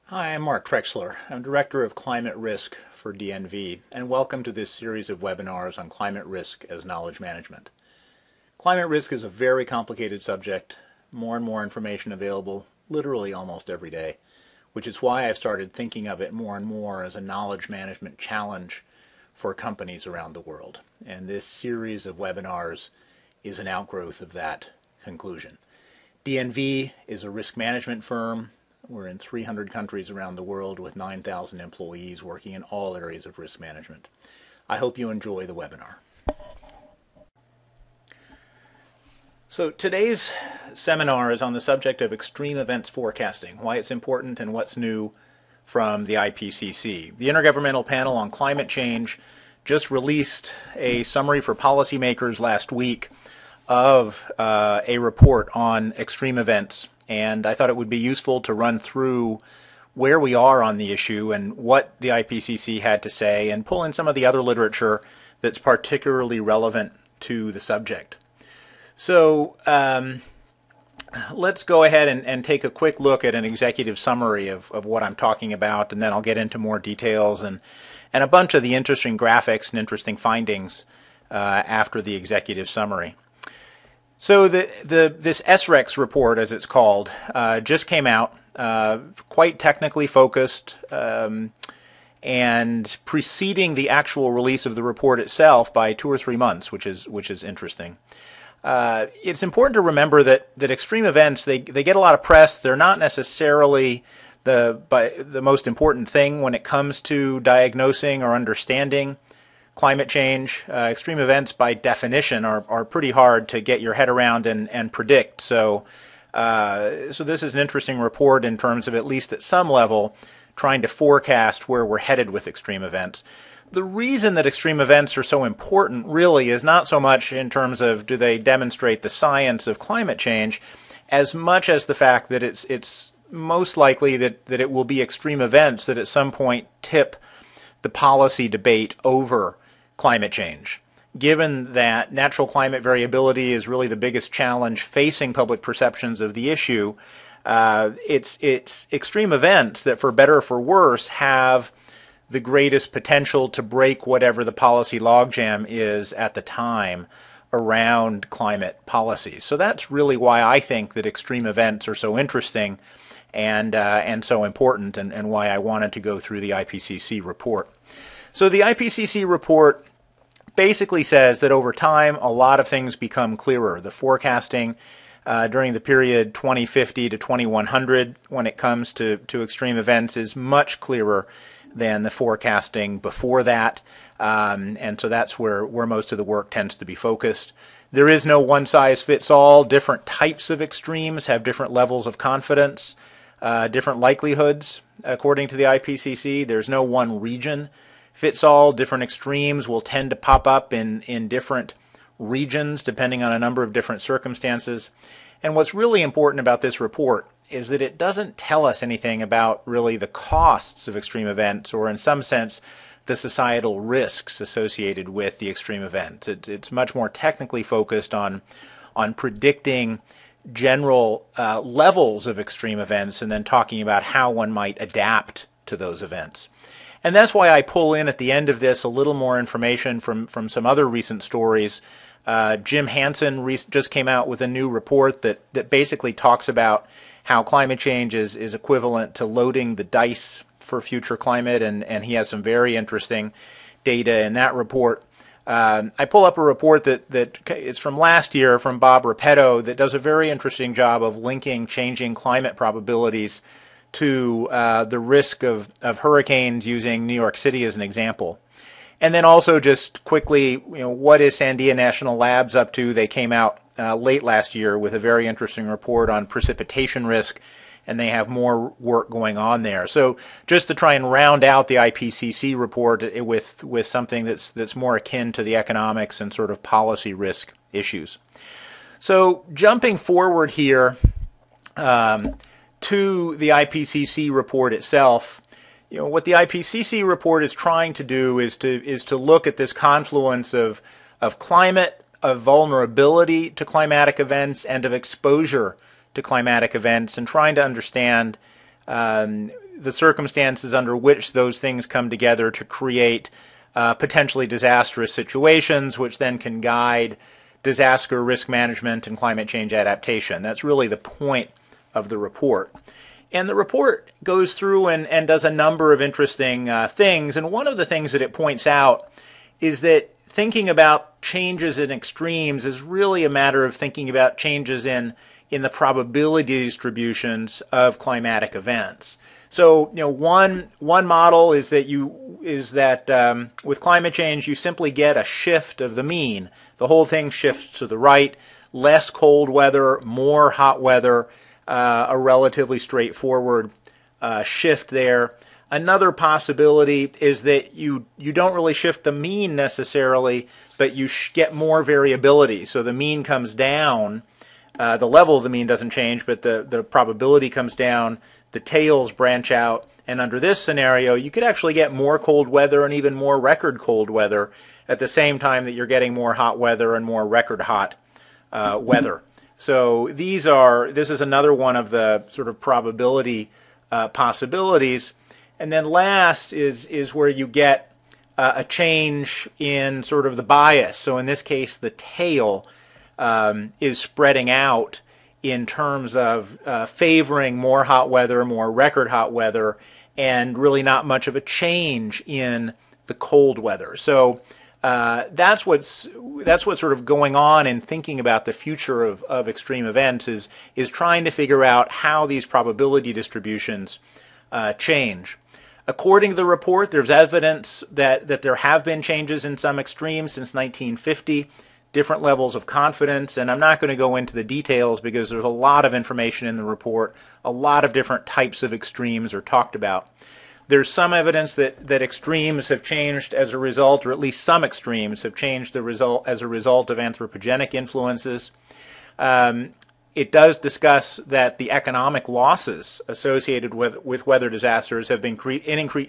Hi, I'm Mark Trexler. I'm Director of Climate Risk for DNV, and welcome to this series of webinars on climate risk as knowledge management. Climate risk is a very complicated subject, more and more information available literally almost every day, which is why I've started thinking of it more and more as a knowledge management challenge for companies around the world. And this series of webinars is an outgrowth of that conclusion. DNV is a risk management firm. We're in 300 countries around the world with 9,000 employees working in all areas of risk management. I hope you enjoy the webinar. So today's seminar is on the subject of extreme events forecasting, why it's important and what's new from the Ipcc. The Intergovernmental Panel on Climate Change just released a summary for policymakers last week of a report on extreme events. And I thought it would be useful to run through where we are on the issue and what the Ipcc had to say and pull in some of the other literature that's particularly relevant to the subject. So let's go ahead and take a quick look at an executive summary of what I'm talking about, and then I'll get into more details and a bunch of the interesting graphics and interesting findings after the executive summary. So this SREX report, as it's called, just came out, quite technically focused, and preceding the actual release of the report itself by 2 or 3 months, which is interesting. It's important to remember that extreme events, they get a lot of press. They're not necessarily the most important thing when it comes to diagnosing or understanding climate change. Extreme events, by definition, are pretty hard to get your head around and predict. So this is an interesting report in terms of, at least at some level, trying to forecast where we're headed with extreme events. The reason that extreme events are so important really is not so much in terms of do they demonstrate the science of climate change, as much as the fact that it's most likely that it will be extreme events that at some point tip the policy debate over climate change. Given that natural climate variability is really the biggest challenge facing public perceptions of the issue, it's extreme events that, for better or for worse, have the greatest potential to break whatever the policy logjam is at the time around climate policies. So that's really why I think that extreme events are so interesting and so important, and why I wanted to go through the Ipcc report. So the Ipcc report basically says that over time a lot of things become clearer. The forecasting during the period 2050 to 2100 when it comes to extreme events is much clearer than the forecasting before that, and so that's where most of the work tends to be focused. There is no one-size-fits-all. Different types of extremes have different levels of confidence, different likelihoods according to the Ipcc. There's no one region fits all. Different extremes will tend to pop up in different regions depending on a number of different circumstances. And what's really important about this report is that it doesn't tell us anything about really the costs of extreme events, or in some sense the societal risks associated with the extreme event. It's much more technically focused on predicting general levels of extreme events and then talking about how one might adapt to those events. And that's why I pull in at the end of this a little more information from some other recent stories. Jim Hansen just came out with a new report that basically talks about how climate change is equivalent to loading the dice for future climate, and he has some very interesting data in that report. I pull up a report that is from last year from Bob Repetto that does a very interesting job of linking changing climate probabilities to the risk of hurricanes, using New York City as an example. And then also just quickly, what is Sandia National Labs up to? They came out late last year with a very interesting report on precipitation risk, and they have more work going on there. So just to try and round out the Ipcc report with something that's more akin to the economics and sort of policy risk issues. So jumping forward here to the Ipcc report itself, what the Ipcc report is trying to do is to look at this confluence of climate, of vulnerability to climatic events, and of exposure to climatic events, and trying to understand the circumstances under which those things come together to create potentially disastrous situations, which then can guide disaster risk management and climate change adaptation. That's really the point of the report. And the report goes through and does a number of interesting things. And one of the things that it points out is that thinking about changes in extremes is really a matter of thinking about changes in the probability distributions of climatic events. So, one model is that with climate change, you simply get a shift of the mean. The whole thing shifts to the right, less cold weather, more hot weather, a relatively straightforward shift there. Another possibility is that you don't really shift the mean necessarily, but you get more variability. So the mean comes down. The level of the mean doesn't change, but the probability comes down. The tails branch out. And under this scenario, you could actually get more cold weather and even more record cold weather at the same time that you're getting more hot weather and more record hot weather. So this is another one of the sort of probability possibilities. And then last is where you get a change in sort of the bias. So in this case, the tail is spreading out in terms of favoring more hot weather, more record hot weather, and really not much of a change in the cold weather. So that's what's sort of going on in thinking about the future of extreme events is trying to figure out how these probability distributions change. According to the report, there's evidence that there have been changes in some extremes since 1950, different levels of confidence, and I'm not going to go into the details because there's a lot of information in the report. A lot of different types of extremes are talked about. There's some evidence that extremes have changed as a result, or at least some extremes have changed as a result of anthropogenic influences. It does discuss that the economic losses associated with weather disasters have been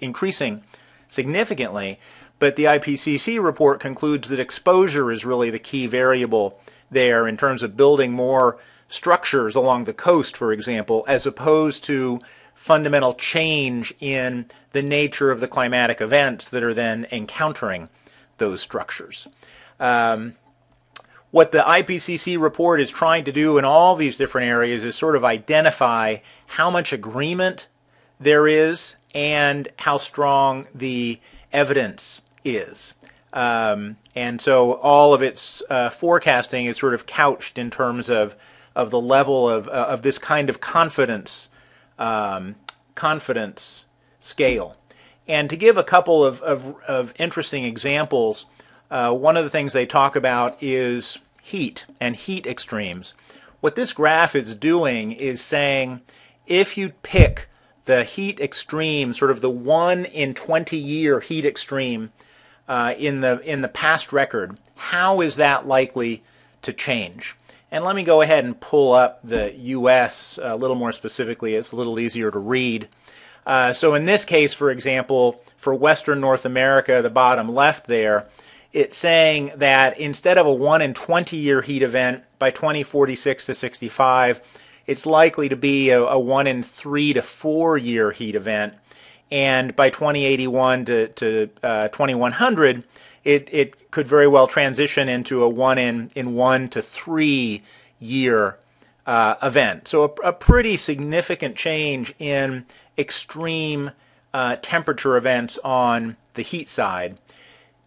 increasing significantly, but the IPCC report concludes that exposure is really the key variable there in terms of building more structures along the coast, for example, as opposed to fundamental change in the nature of the climatic events that are then encountering those structures. What the IPCC report is trying to do in all these different areas is sort of identify how much agreement there is and how strong the evidence is. And so all of its forecasting is sort of couched in terms of the level of this kind of confidence scale. And to give a couple of interesting examples, one of the things they talk about is heat and heat extremes. What this graph is doing is saying if you pick the heat extreme, sort of the 1 in 20 year heat extreme in the past record, how is that likely to change? And let me go ahead and pull up the U.S. a little more specifically. It's a little easier to read. So in this case, for example, for Western North America, the bottom left there, it's saying that instead of a 1 in 20 year heat event by 2046 to 65, it's likely to be a 1 in 3 to 4 year heat event. And by 2081 to 2100, it could very well transition into a 1 in 1 to 3 year event. So a pretty significant change in extreme temperature events on the heat side.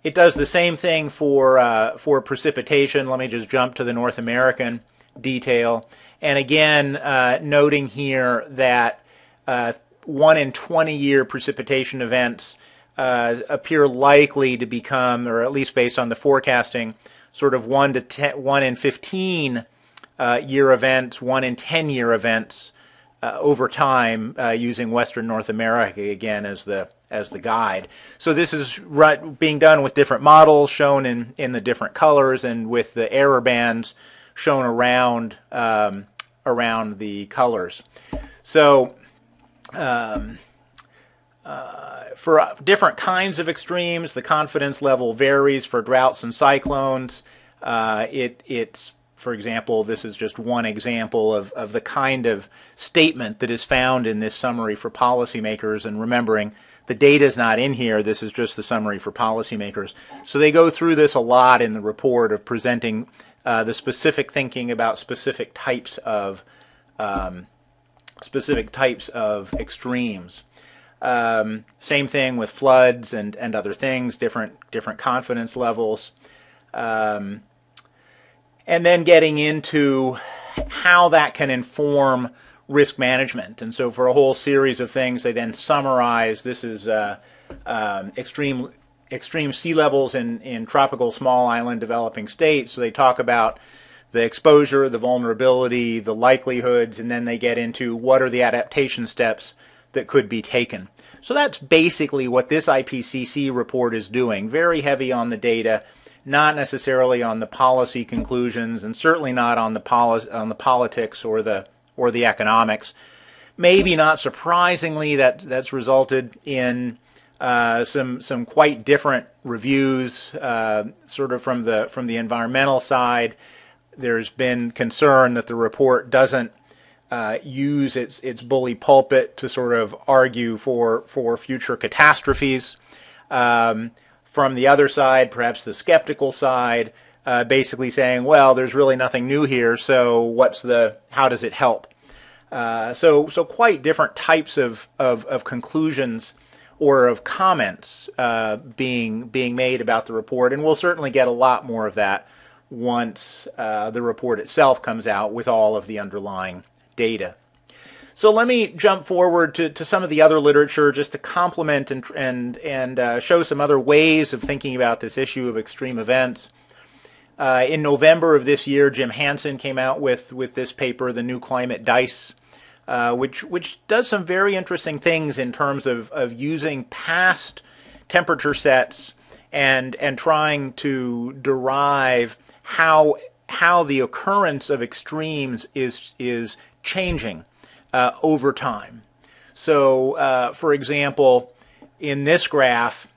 It does the same thing for precipitation. Let me just jump to the North American detail. And again, noting here that 1 in 20 year precipitation events appear likely to become, or at least based on the forecasting, sort of 1 in 15 year events, 1 in 10 year events over time, using Western North America again as the guide. So this is being done with different models shown in the different colors and with the error bands shown around the colors. So for different kinds of extremes, the confidence level varies. For droughts and cyclones, it's for example, this is just one example of the kind of statement that is found in this summary for policymakers. And remembering, the data is not in here. This is just the summary for policymakers. So they go through this a lot in the report of presenting the specific thinking about specific types of extremes. Same thing with floods and other things, different confidence levels. And then getting into how that can inform risk management. And so for a whole series of things, they then summarize. This is extreme sea levels in tropical small island developing states. So they talk about the exposure, the vulnerability, the likelihoods, and then they get into what are the adaptation steps that could be taken. So that's basically what this IPCC report is doing. Very heavy on the data, not necessarily on the policy conclusions, and certainly not on the politics or the economics. Maybe not surprisingly, that's resulted in some quite different reviews, sort of from the environmental side. There's been concern that the report doesn't use its bully pulpit to sort of argue for future catastrophes. From the other side, perhaps the skeptical side, basically saying, well, there's really nothing new here, so how does it help? So quite different types of conclusions or of comments being made about the report, and we'll certainly get a lot more of that once the report itself comes out with all of the underlying data. So let me jump forward to some of the other literature just to complement and show some other ways of thinking about this issue of extreme events. In November of this year, Jim Hansen came out with this paper, The New Climate Dice, which does some very interesting things in terms of using past temperature sets and trying to derive how the occurrence of extremes is changing over time. So, for example, in this graph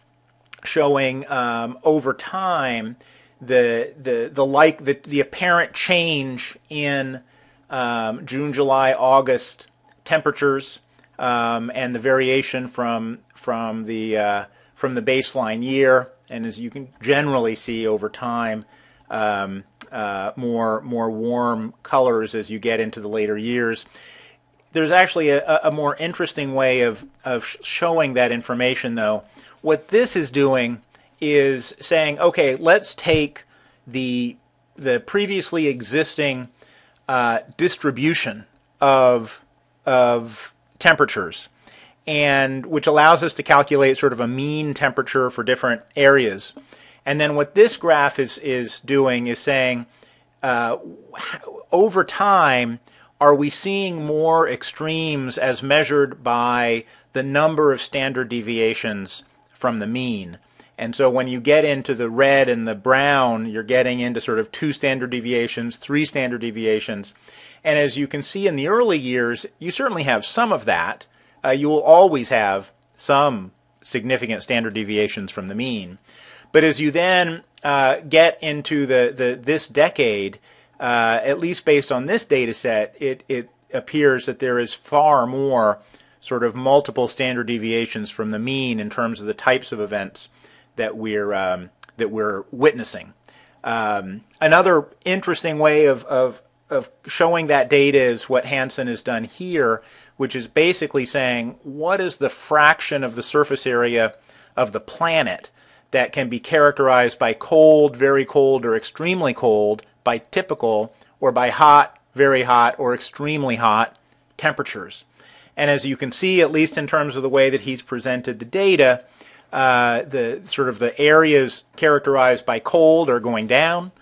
showing over time the apparent change in June, July, August temperatures and the variation from the baseline year, and as you can generally see over time, more warm colors as you get into the later years. There's actually a more interesting way of showing that information, though. What this is doing is saying, okay, let's take the previously existing distribution of temperatures, and which allows us to calculate sort of a mean temperature for different areas. And then what this graph is doing is saying, over time, are we seeing more extremes as measured by the number of standard deviations from the mean? And so when you get into the red and the brown, you're getting into sort of 2 standard deviations, 3 standard deviations. And as you can see in the early years, you certainly have some of that. You will always have some significant standard deviations from the mean. But as you then get into this decade, at least based on this data set, it appears that there is far more sort of multiple standard deviations from the mean in terms of the types of events that we're witnessing. Another interesting way of showing that data is what Hansen has done here, which is basically saying, what is the fraction of the surface area of the planet that can be characterized by cold, very cold, or extremely cold, by typical, or by hot, very hot, or extremely hot temperatures. And as you can see, at least in terms of the way that he's presented the data, the areas characterized by cold are going down.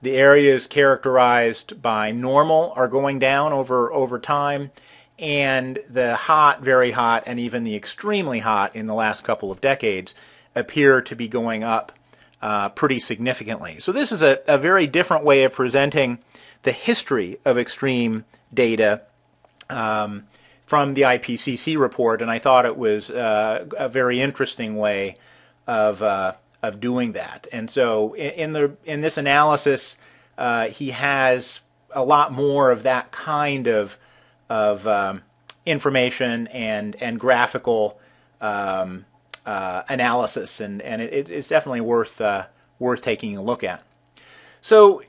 The areas characterized by normal are going down over time. And the hot, very hot, and even the extremely hot in the last couple of decades appear to be going up pretty significantly. So this is a very different way of presenting the history of extreme data from the IPCC report, and I thought it was a very interesting way of doing that. And so in this analysis, he has a lot more of that kind of information and graphical analysis, and it's definitely worth taking a look at. So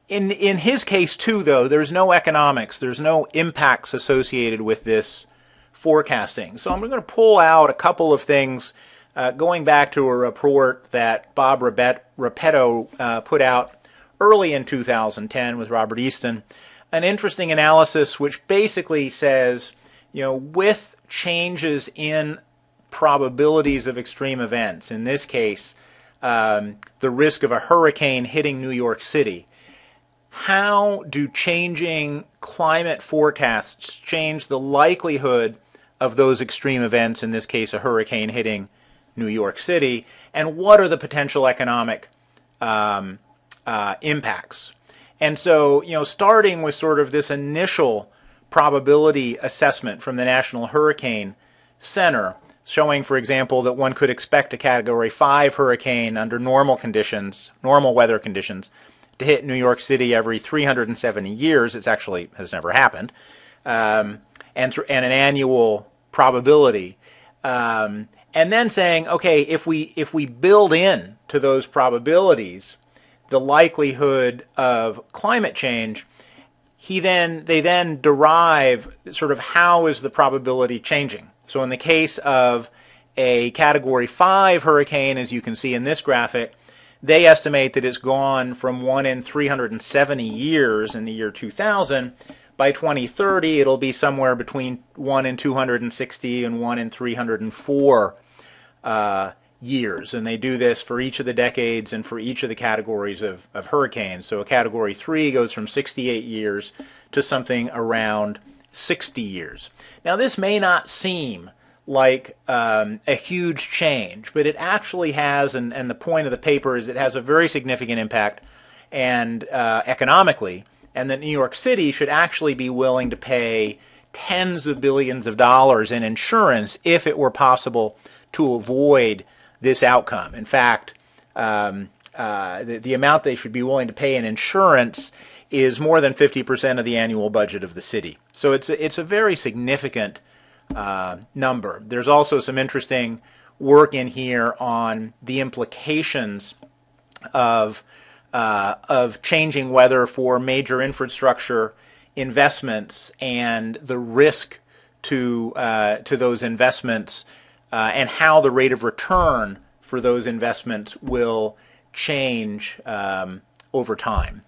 in his case too, though, there's no economics, there's no impacts associated with this forecasting. So I'm going to pull out a couple of things, going back to a report that Bob Repetto put out early in 2010 with Robert Easton, an interesting analysis which basically says, with changes in probabilities of extreme events, in this case, the risk of a hurricane hitting New York City, how do changing climate forecasts change the likelihood of those extreme events, in this case a hurricane hitting New York City, and what are the potential economic impacts? And so, starting with sort of this initial probability assessment from the National Hurricane Center, showing, for example, that one could expect a Category 5 hurricane under normal conditions, normal weather conditions, to hit New York City every 370 years. It actually has never happened, and an annual probability. And then saying, okay, if we build in to those probabilities the likelihood of climate change, they then derive sort of how is the probability changing. So in the case of a Category 5 hurricane, as you can see in this graphic, they estimate that it's gone from 1 in 370 years in the year 2000. By 2030, it'll be somewhere between 1 in 260 and 1 in 304 years. And they do this for each of the decades and for each of the categories of hurricanes. So a Category 3 goes from 68 years to something around 60 years. Now, this may not seem like a huge change, but it actually has, and the point of the paper is it has a very significant impact and economically, and that New York City should actually be willing to pay tens of billions of dollars in insurance if it were possible to avoid this outcome. In fact, the amount they should be willing to pay in insurance is more than 50% of the annual budget of the city. So it's a very significant number. There's also some interesting work in here on the implications of changing weather for major infrastructure investments and the risk to those investments, and how the rate of return for those investments will change over time.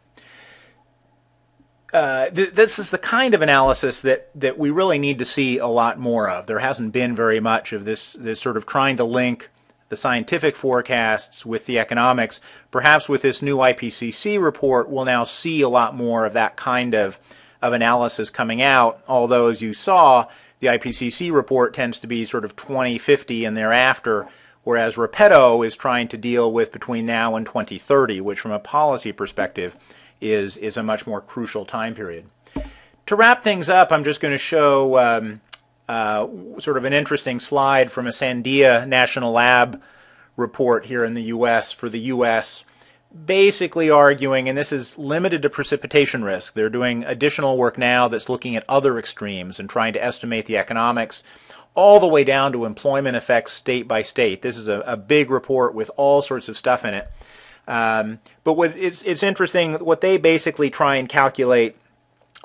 This is the kind of analysis that we really need to see a lot more of. There hasn't been very much of this sort of trying to link the scientific forecasts with the economics. Perhaps with this new IPCC report, we'll now see a lot more of that kind of analysis coming out, although, as you saw, the IPCC report tends to be sort of 2050 and thereafter, whereas Repetto is trying to deal with between now and 2030, which from a policy perspective is a much more crucial time period. To wrap things up, I'm just going to show sort of an interesting slide from a Sandia National Lab report here in the U.S. for the U.S., basically arguing, and this is limited to precipitation risk. They're doing additional work now that's looking at other extremes and trying to estimate the economics all the way down to employment effects state by state. This is a big report with all sorts of stuff in it. But it's interesting, what they basically try and calculate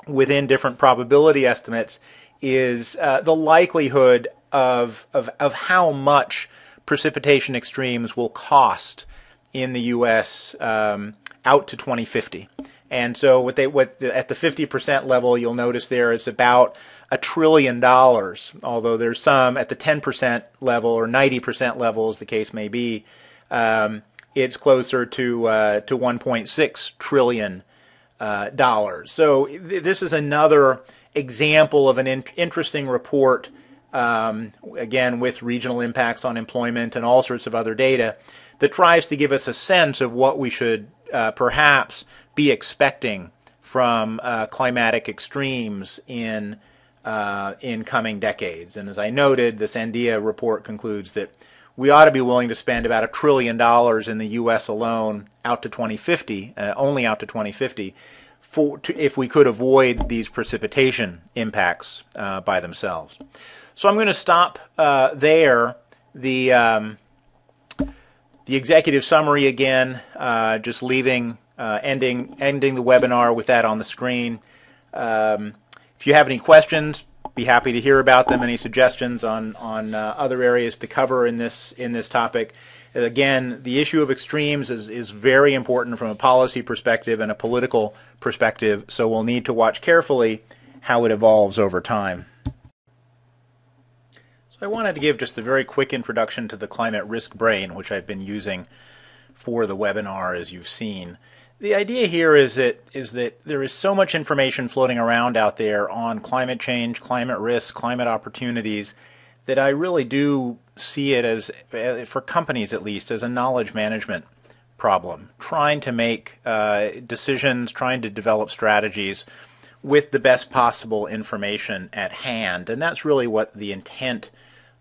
within different probability estimates is the likelihood of how much precipitation extremes will cost in the U.S. Out to 2050. And so at the 50% level, you'll notice there it's about $1 trillion, although there's some at the 10% level or 90% level, as the case may be, it's closer to $1.6 trillion. So this is another example of an interesting report, again, with regional impacts on employment and all sorts of other data, that tries to give us a sense of what we should perhaps be expecting from climatic extremes in coming decades. And as I noted, the Sandia report concludes that we ought to be willing to spend about $1 trillion in the U.S. alone out to 2050, only out to 2050, if we could avoid these precipitation impacts by themselves. So I'm going to stop there. The executive summary again, just leaving, ending the webinar with that on the screen. If you have any questions, be happy to hear about them. Any suggestions on other areas to cover in this topic? Again, the issue of extremes is very important from a policy perspective and a political perspective, so we'll need to watch carefully how it evolves over time. So I wanted to give just a very quick introduction to the climate risk brain, which I've been using for the webinar, as you've seen. The idea here is that there is so much information floating around out there on climate change, climate risk, climate opportunities, that I really do see it as, for companies at least, as a knowledge management problem, trying to make decisions, trying to develop strategies with the best possible information at hand. And that's really what the intent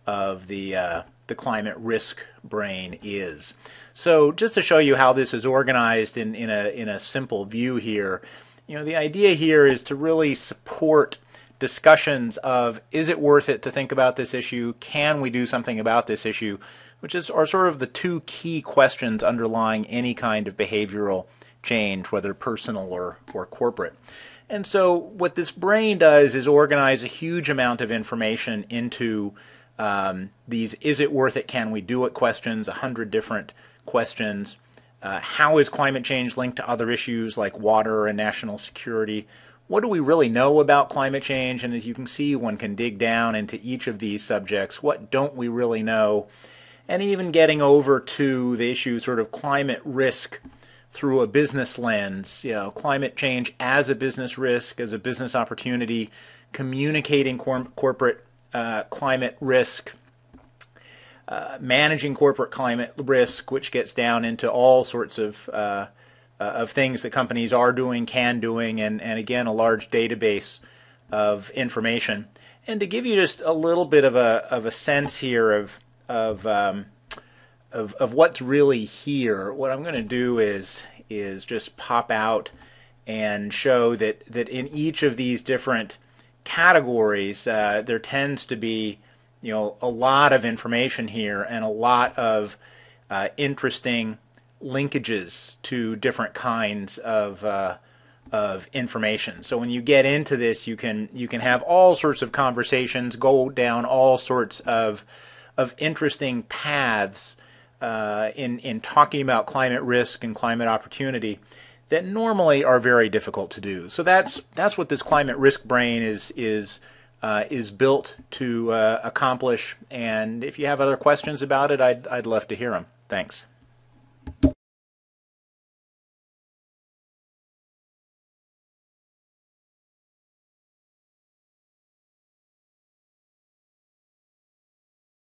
of the climate risk brain is. So just to show you how this is organized in a simple view here, the idea here is to really support discussions of, is it worth it to think about this issue? Can we do something about this issue? Which are sort of the two key questions underlying any kind of behavioral change, whether personal or corporate. And so what this brain does is organize a huge amount of information into these is it worth it, can we do it questions, 100 different questions. How is climate change linked to other issues like water and national security? What do we really know about climate change? And as you can see, one can dig down into each of these subjects. What don't we really know? And even getting over to the issue sort of climate risk through a business lens, climate change as a business risk, as a business opportunity, communicating corporate climate risk, managing corporate climate risk, which gets down into all sorts of things that companies are doing, and again, a large database of information. And to give you just a little bit of a sense here of what's really here, what I'm going to do is just pop out and show that in each of these different categories, there tends to be a lot of information here and a lot of interesting linkages to different kinds of information. So when you get into this, you can have all sorts of conversations, go down all sorts of interesting paths in talking about climate risk and climate opportunity that normally are very difficult to do. So that's what this climate risk brain is built to accomplish. And if you have other questions about it, I'd love to hear them. Thanks.